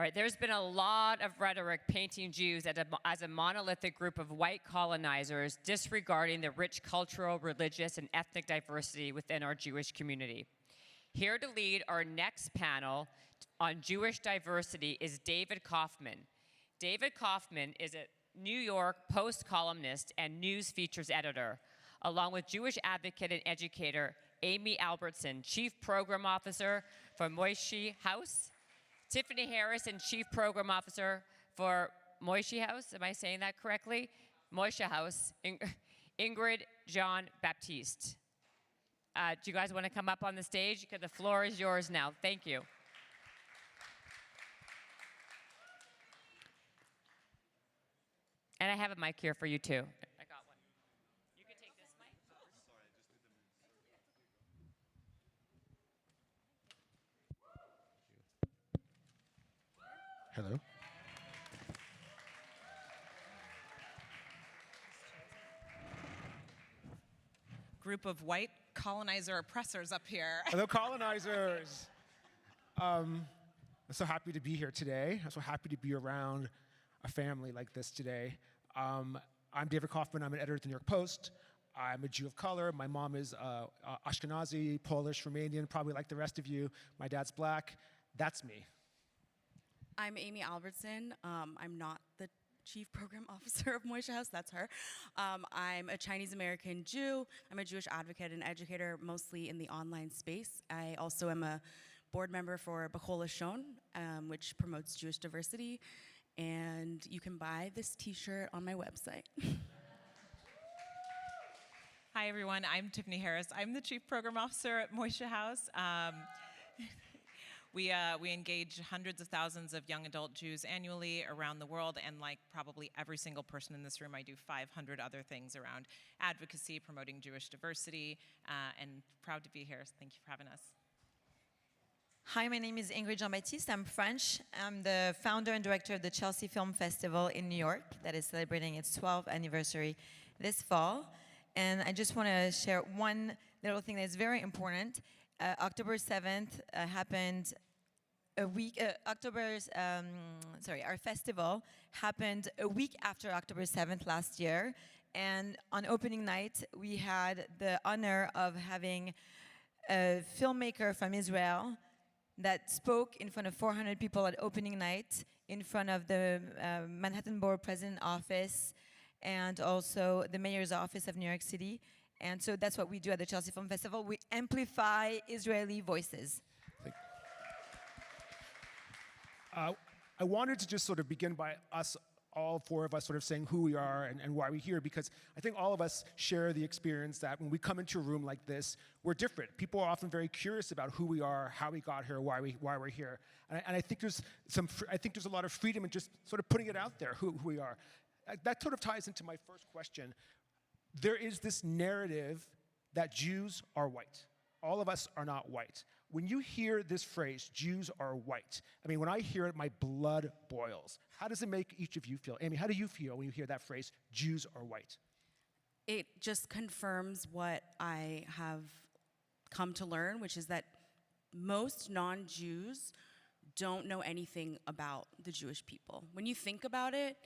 All right, there's been a lot of rhetoric painting Jews as a monolithic group of white colonizers, disregarding the rich cultural, religious, and ethnic diversity within our Jewish community. Here to lead our next panel on Jewish diversity is David Kaufman. David Kaufman is a New York Post columnist and news features editor, along with Jewish advocate and educator Amy Albertson, Chief Program Officer for Moishe House, Tiffany Harris, and Chief Program Officer for Moishe House, am I saying that correctly? Moishe House, Ingrid Jean-Baptiste. Do you guys want to come up on the stage? Because the floor is yours now. Thank you. And I have a mic here for you too. I got one. You can take this mic. Sorry, I just did the Hello. Group of white colonizer oppressors up here. Hello, colonizers. I'm so happy to be here today. I'm so happy to be around a family like this today. I'm David Kaufman. I'm an editor at the New York Post. I'm a Jew of color. My mom is Ashkenazi, Polish, Romanian, probably like the rest of you. My dad's black. That's me. I'm Amy Albertson. I'm not the Chief Program Officer of Moishe House, that's her. I'm a Chinese American Jew. I'm a Jewish advocate and educator, mostly in the online space. I also am a board member for B'chol Lashon, which promotes Jewish diversity. And you can buy this t-shirt on my website. Hi, everyone. I'm Tiffany Harris. I'm the Chief Program Officer at Moishe House. We engage hundreds of thousands of young adult Jews annually around the world, and like probably every single person in this room, I do 500 other things around advocacy, promoting Jewish diversity, and proud to be here. So thank you for having us. Hi, my name is Ingrid Jean-Baptiste. I'm French. I'm the founder and director of the Chelsea Film Festival in New York that is celebrating its 12th anniversary this fall. And I just want to share one little thing that's very important. October 7th happened a week, our festival happened a week after October 7th last year. And on opening night, we had the honor of having a filmmaker from Israel that spoke in front of 400 people at opening night, in front of the Manhattan Borough President's office, and also the mayor's office of New York City. And so that's what we do at the Chelsea Film Festival. We amplify Israeli voices. I wanted to just sort of begin by us, all four of us, sort of saying who we are and why we're here, because I think all of us share the experience that when we come into a room like this, we're different. People are often very curious about who we are, how we got here, why we're here. And I think there's a lot of freedom in just sort of putting it out there, who we are. That sort of ties into my first question. There is this narrative that Jews are white. All of us are not white. When you hear this phrase, Jews are white, I mean, when I hear it, my blood boils. How does it make each of you feel? Amy, how do you feel when you hear that phrase, Jews are white? It just confirms what I have come to learn, which is that most non-Jews don't know anything about the Jewish people. When you think about it,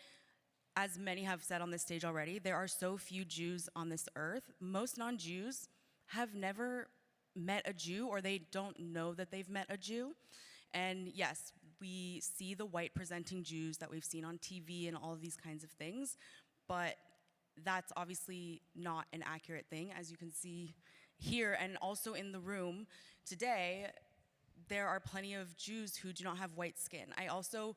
as many have said on this stage already, there are so few Jews on this earth. Most non-Jews have never met a Jew, or they don't know that they've met a Jew. And yes, we see the white presenting Jews that we've seen on TV and all of these kinds of things, but that's obviously not an accurate thing. As you can see here and also in the room today, there are plenty of Jews who do not have white skin. I also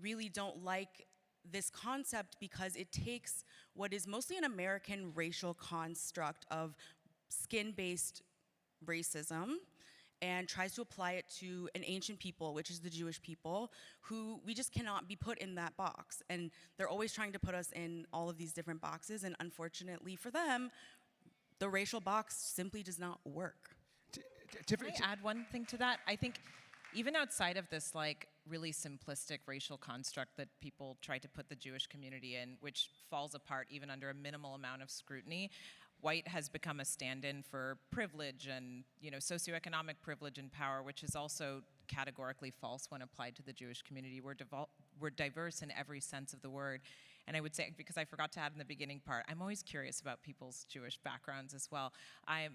really don't like this concept because it takes what is mostly an American racial construct of skin-based racism and tries to apply it to an ancient people, which is the Jewish people, who we just cannot be put in that box. And they're always trying to put us in all of these different boxes, and unfortunately for them, the racial box simply does not work. Can I add one thing to that? I think even outside of this like really simplistic racial construct that people try to put the Jewish community in, which falls apart even under a minimal amount of scrutiny, white has become a stand-in for privilege and, you know, socioeconomic privilege and power, which is also categorically false when applied to the Jewish community. We're diverse in every sense of the word. And I would say, because I forgot to add in the beginning part, I'm always curious about people's Jewish backgrounds as well.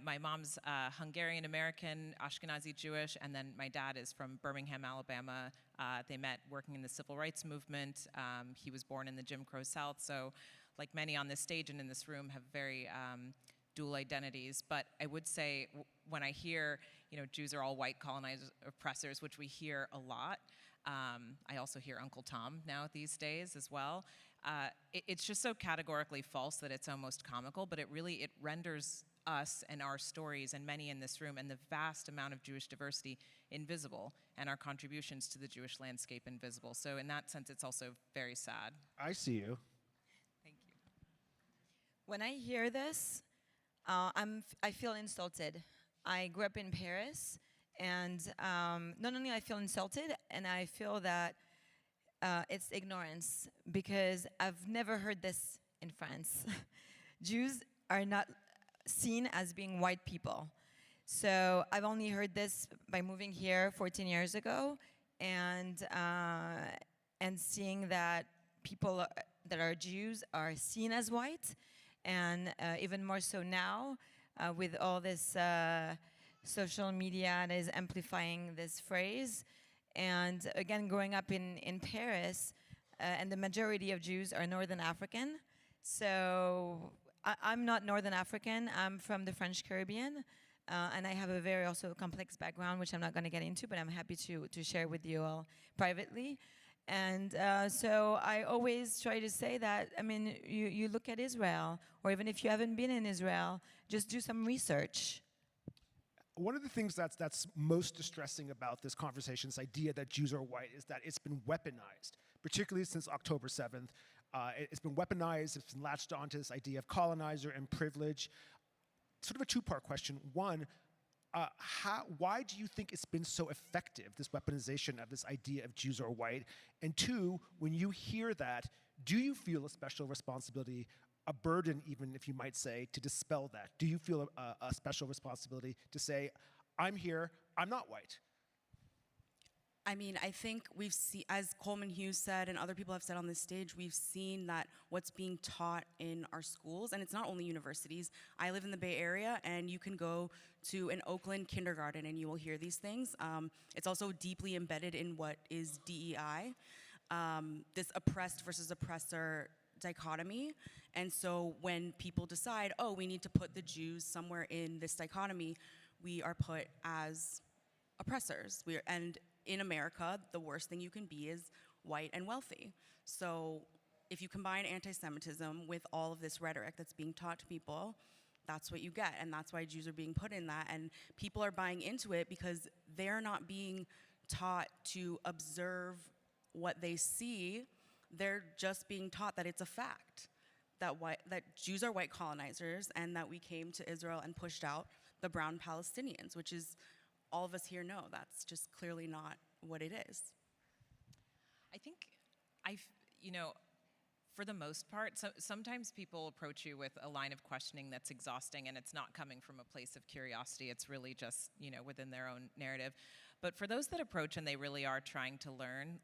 My mom's Hungarian-American, Ashkenazi Jewish, and then my dad is from Birmingham, Alabama. They met working in the civil rights movement. He was born in the Jim Crow South, so like many on this stage and in this room have very dual identities. But I would say when I hear, Jews are all white colonized oppressors, which we hear a lot, I also hear Uncle Tom now these days as well. It's just so categorically false that it's almost comical, but it renders us and our stories and many in this room and the vast amount of Jewish diversity invisible, and our contributions to the Jewish landscape invisible. So in that sense, it's also very sad. I see you. Thank you. When I hear this, I feel insulted. I grew up in Paris, and not only I feel insulted, and I feel that it's ignorance, because I've never heard this in France. Jews are not seen as being white people. So I've only heard this by moving here 14 years ago, and seeing that people that are Jews are seen as white, and even more so now with all this social media that is amplifying this phrase. And again, growing up in Paris, and the majority of Jews are Northern African. So I'm not Northern African, I'm from the French Caribbean. And I have a very also complex background, which I'm not going to get into, but I'm happy to share with you all privately. And so I always try to say that, you look at Israel, or even if you haven't been in Israel, just do some research. One of the things that's most distressing about this conversation, this idea that Jews are white, is that it's been weaponized, particularly since October 7th. It's been weaponized, it's been latched onto this idea of colonizer and privilege. Sort of a two-part question. One, why do you think it's been so effective, this weaponization of this idea of Jews are white? And two, when you hear that, do you feel a special responsibility, a burden even, if you might say, to dispel that? Do you feel a special responsibility to say, I'm here, I'm not white? I think we've seen, as Coleman Hughes said and other people have said on this stage, we've seen that what's being taught in our schools, and it's not only universities. I live in the Bay Area, and you can go to an Oakland kindergarten and you will hear these things. It's also deeply embedded in what is DEI, this oppressed versus oppressor dichotomy. And so when people decide, oh, we need to put the Jews somewhere in this dichotomy, we are put as oppressors. And in America, the worst thing you can be is white and wealthy. So if you combine anti-Semitism with all of this rhetoric that's being taught to people, that's what you get. And that's why Jews are being put in that. And people are buying into it because they're not being taught to observe what they see. They're just being taught that it's a fact, that Jews are white colonizers, and that we came to Israel and pushed out the brown Palestinians, which is, all of us here know that's just clearly not what it is. I think for the most part, sometimes people approach you with a line of questioning that's exhausting, and it's not coming from a place of curiosity. It's really just, within their own narrative. But for those that approach and they really are trying to learn,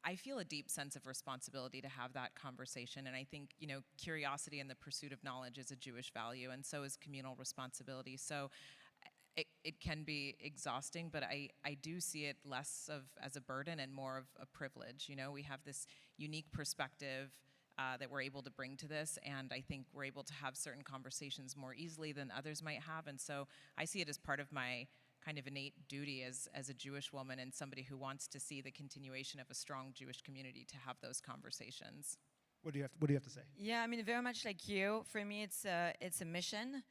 I feel a deep sense of responsibility to have that conversation. And I think, curiosity and the pursuit of knowledge is a Jewish value, and so is communal responsibility. So it can be exhausting, but I do see it less as a burden and more of a privilege. We have this unique perspective that we're able to bring to this, and I think we're able to have certain conversations more easily than others might have. And so I see it as part of my kind of innate duty as a Jewish woman and somebody who wants to see the continuation of a strong Jewish community to have those conversations. What do you have to say? Yeah, very much like you. For me, it's a mission.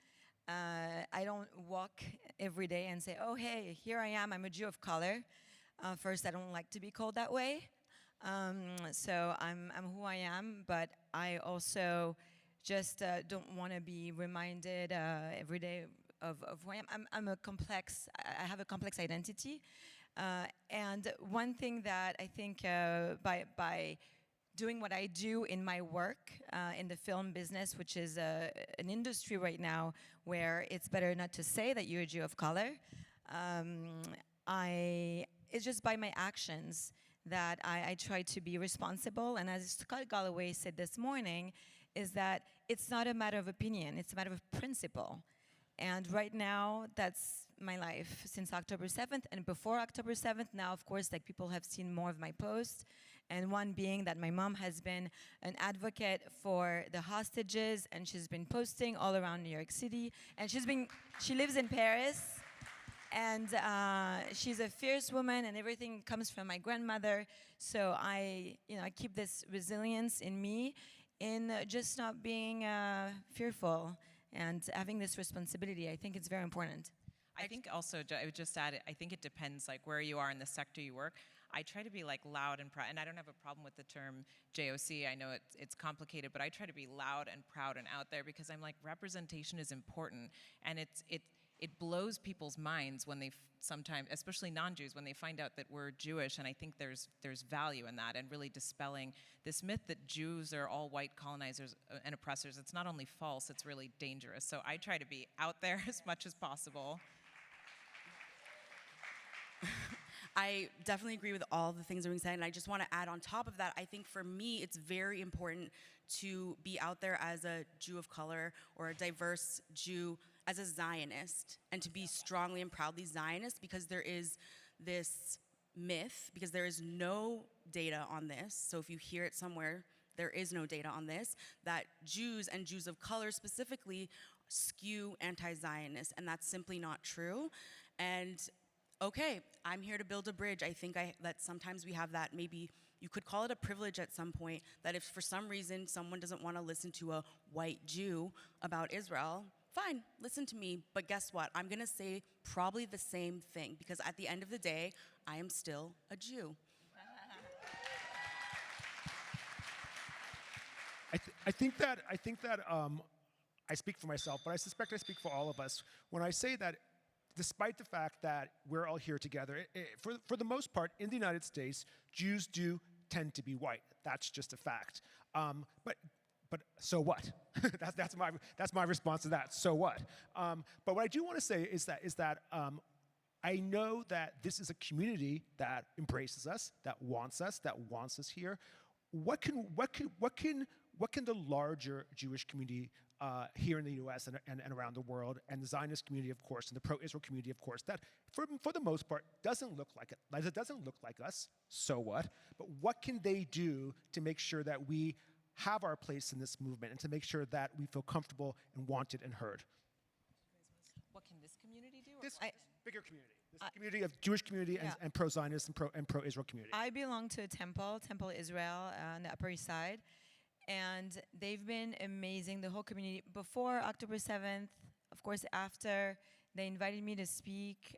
I don't walk every day and say, oh, hey, here I am, I'm a Jew of color. First, I don't like to be called that way. So I'm who I am, but I also just don't want to be reminded every day of who I am. I have a complex identity. And one thing that I think by doing what I do in my work in the film business, which is an industry right now where it's better not to say that you're a Jew of color, it's just by my actions that I try to be responsible. And as Scott Galloway said this morning, is that it's not a matter of opinion, it's a matter of principle. And right now, that's my life since October 7th. And before October 7th, now, of course, like people have seen more of my posts. And one being that my mom has been an advocate for the hostages, and she's been posting all around New York City. And she lives in Paris. And she's a fierce woman, and everything comes from my grandmother. So I keep this resilience in me, in just not being fearful and having this responsibility. I think it's very important. I think also, I would just add, I think it depends like where you are in the sector you work. I try to be like loud and proud, and I don't have a problem with the term JOC. I know it's complicated, but I try to be loud and proud and out there, because I'm like, representation is important, and it blows people's minds when they sometimes, especially non-Jews, when they find out that we're Jewish, and I think there's value in that, and really dispelling this myth that Jews are all white colonizers and oppressors. It's not only false, it's really dangerous. So I try to be out there as much as possible. I definitely agree with all the things that are being said, and I just want to add on top of that, I think for me it's very important to be out there as a Jew of color or a diverse Jew, as a Zionist, and to be strongly and proudly Zionist, because there is this myth, because there is no data on this, so if you hear it somewhere, there is no data on this, that Jews and Jews of color specifically skew anti-Zionist, and that's simply not true. And okay, I'm here to build a bridge. I think that sometimes we have that, maybe you could call it a privilege at some point, that if for some reason someone doesn't want to listen to a white Jew about Israel, fine, listen to me, but guess what? I'm gonna say probably the same thing, because at the end of the day, I am still a Jew. I think that I speak for myself, but I suspect I speak for all of us when I say that despite the fact that we're all here together, for the most part, in the United States, Jews do tend to be white. That's just a fact. But so what? that's my response to that. So what? But what I do want to say is that I know that this is a community that embraces us, that wants us here. What can the larger Jewish community here in the U.S. and around the world, and the Zionist community, of course, and the pro-Israel community, of course, that for the most part doesn't look like it. It doesn't look like us. So what? But what can they do to make sure that we have our place in this movement, and to make sure that we feel comfortable and wanted and heard? What can this community do? This bigger community. This community of Jewish community and pro-Zionist and pro-Israel community. I belong to a Temple Israel on the Upper East Side. And they've been amazing, the whole community. Before October 7th, of course, after, they invited me to speak.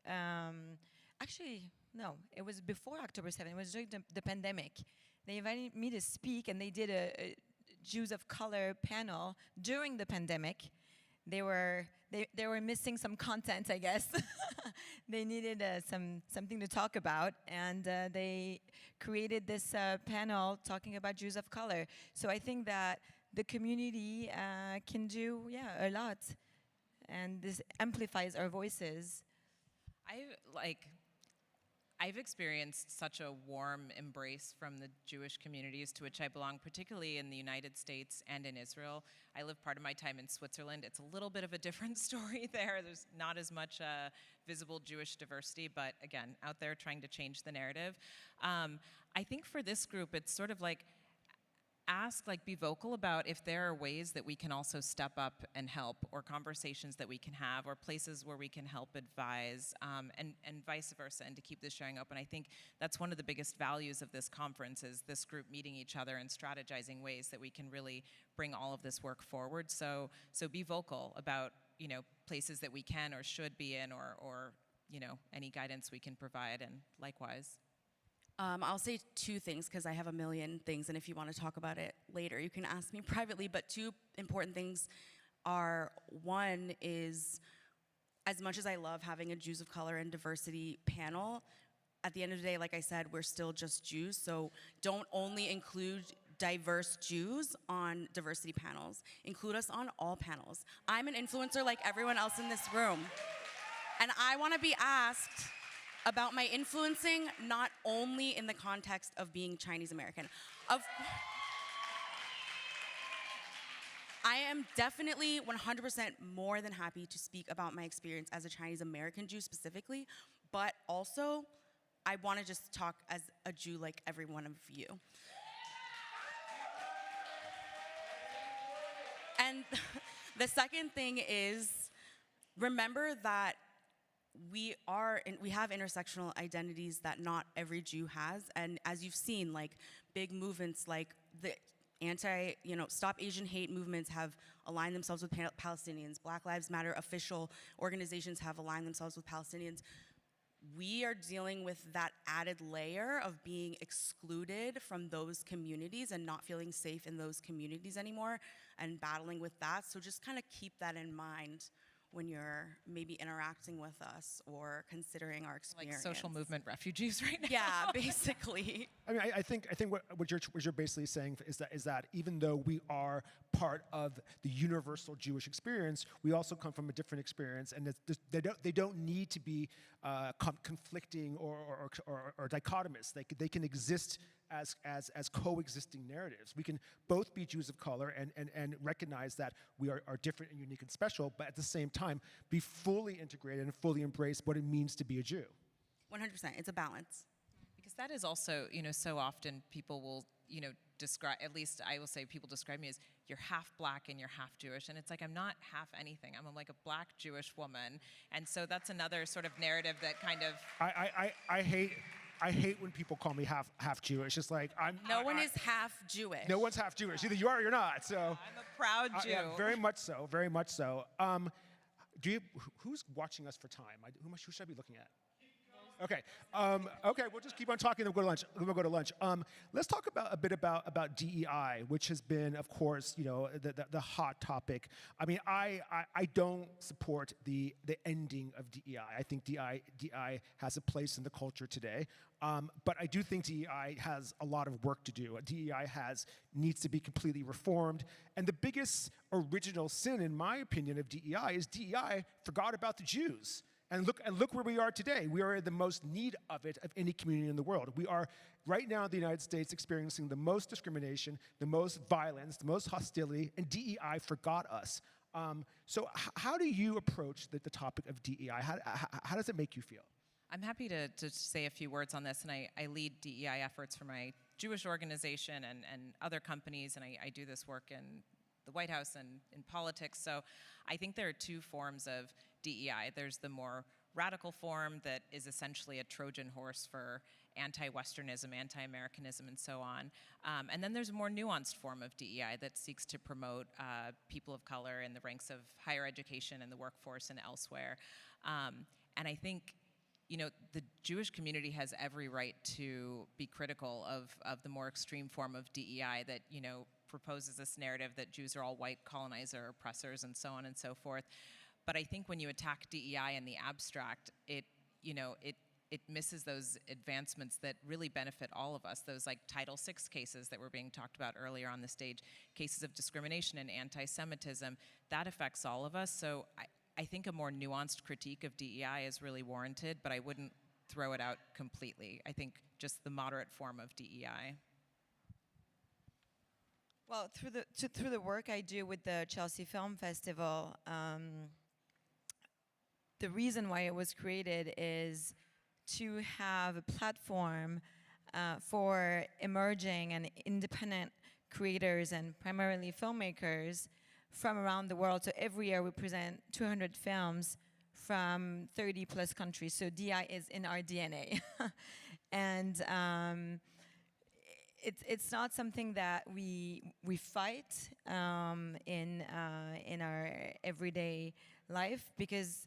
Actually, no, it was before October 7th. It was during the pandemic. They invited me to speak, and they did a Jews of color panel during the pandemic. They were missing some content, I guess. They needed something to talk about, and they created this panel talking about Jews of color. So I think that the community can do, a lot, and this amplifies our voices. I've experienced such a warm embrace from the Jewish communities to which I belong, particularly in the United States and in Israel. I live part of my time in Switzerland. It's a little bit of a different story there. There's not as much visible Jewish diversity, but again, out there trying to change the narrative. I think for this group, it's sort of like, be vocal about if there are ways that we can also step up and help, or conversations that we can have, or places where we can help advise, and vice versa, and to keep this showing up. And I think that's one of the biggest values of this conference, is this group meeting each other and strategizing ways that we can really bring all of this work forward. So be vocal about, places that we can or should be in, or any guidance we can provide, and likewise. I'll say two things, because I have a million things, and if you want to talk about it later, you can ask me privately, but two important things are, one is, as much as I love having a Jews of color and diversity panel, at the end of the day, like I said, we're still just Jews, so don't only include diverse Jews on diversity panels. Include us on all panels. I'm an influencer like everyone else in this room, and I want to be asked about my influencing, not only in the context of being Chinese American. I am definitely 100% more than happy to speak about my experience as a Chinese American Jew specifically, but also I want to just talk as a Jew like every one of you. And the second thing is, remember that we have intersectional identities that not every Jew has, and as you've seen, like big movements like the Stop Asian Hate movements have aligned themselves with Palestinians. Black Lives Matter official organizations have aligned themselves with Palestinians. We are dealing with that added layer of being excluded from those communities and not feeling safe in those communities anymore and battling with that. So just kind of keep that in mind when you're maybe interacting with us or considering our experience. Like social movement refugees right now. Yeah, basically. I mean, I think what you're basically saying is that even though we are part of the universal Jewish experience, we also come from a different experience, and they don't need to be conflicting or dichotomous. They can exist as coexisting narratives. We can both be Jews of color and recognize that we are different and unique and special, but at the same time be fully integrated and fully embrace what it means to be a Jew. 100%, it's a balance. Because that is also, so often people will, describe, at least I will say people describe me as you're half black and you're half Jewish. And it's like, I'm not half anything. I'm like a black Jewish woman. And so that's another sort of narrative that kind of... I hate when people call me half Jewish. It's like No one is half Jewish. No one's half Jewish. Either you are or you're not. So I'm a proud Jew. Yeah, very much so. Very much so. Who's watching us for time? Who should I be looking at? Okay. Okay. We'll just keep on talking. Then we'll go to lunch. Let's talk a bit about DEI, which has been, of course, the hot topic. I mean, I don't support the ending of DEI. I think DEI has a place in the culture today, but I do think DEI has a lot of work to do. DEI needs to be completely reformed, and the biggest original sin, in my opinion, of DEI is DEI forgot about the Jews. And look where we are today. We are in the most need of it of any community in the world. We are right now in the United States experiencing the most discrimination, the most violence, the most hostility, and DEI forgot us. So how do you approach the topic of DEI? How does it make you feel? I'm happy to say a few words on this, and I lead DEI efforts for my Jewish organization and other companies, and I do this work in the White House and in politics. So I think there are two forms of DEI. There's the more radical form that is essentially a Trojan horse for anti-Westernism, anti-Americanism, and so on. And then there's a more nuanced form of DEI that seeks to promote people of color in the ranks of higher education and the workforce and elsewhere. And I think the Jewish community has every right to be critical of the more extreme form of DEI that, proposes this narrative that Jews are all white colonizer oppressors and so on and so forth. But I think when you attack DEI in the abstract, it misses those advancements that really benefit all of us, those like Title VI cases that were being talked about earlier on the stage, cases of discrimination and anti-Semitism, that affects all of us. So I think a more nuanced critique of DEI is really warranted, but I wouldn't throw it out completely. I think just the moderate form of DEI. Well, through the work I do with the Chelsea Film Festival, the reason why it was created is to have a platform for emerging and independent creators and primarily filmmakers from around the world. So every year we present 200 films from 30 plus countries. So DI is in our DNA. And it's not something that we fight in our everyday life, because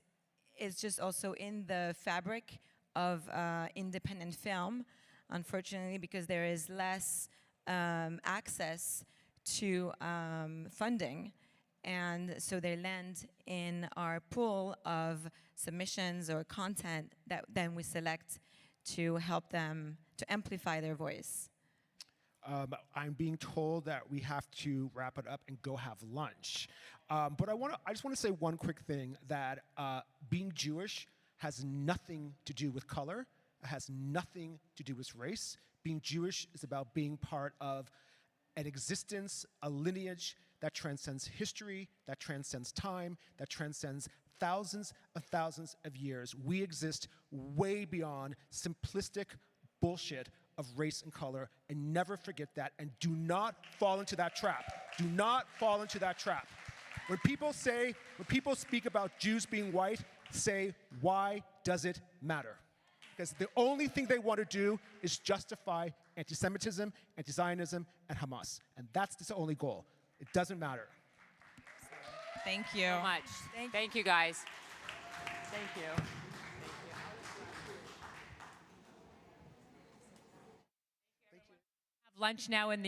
it's just also in the fabric of independent film, unfortunately, because there is less access to funding. And so they land in our pool of submissions or content that then we select to help them to amplify their voice. I'm being told that we have to wrap it up and go have lunch. But I just want to say one quick thing, that being Jewish has nothing to do with color. It has nothing to do with race. Being Jewish is about being part of an existence, a lineage that transcends history, that transcends time, that transcends thousands of years. We exist way beyond simplistic bullshit of race and color, and never forget that, and do not fall into that trap. Do not fall into that trap. When people speak about Jews being white, say, why does it matter? Because the only thing they want to do is justify anti-Semitism, anti-Zionism, and Hamas. And that's the only goal. It doesn't matter. Thank you. So much. Thank you, guys. Thank you. Have lunch now in the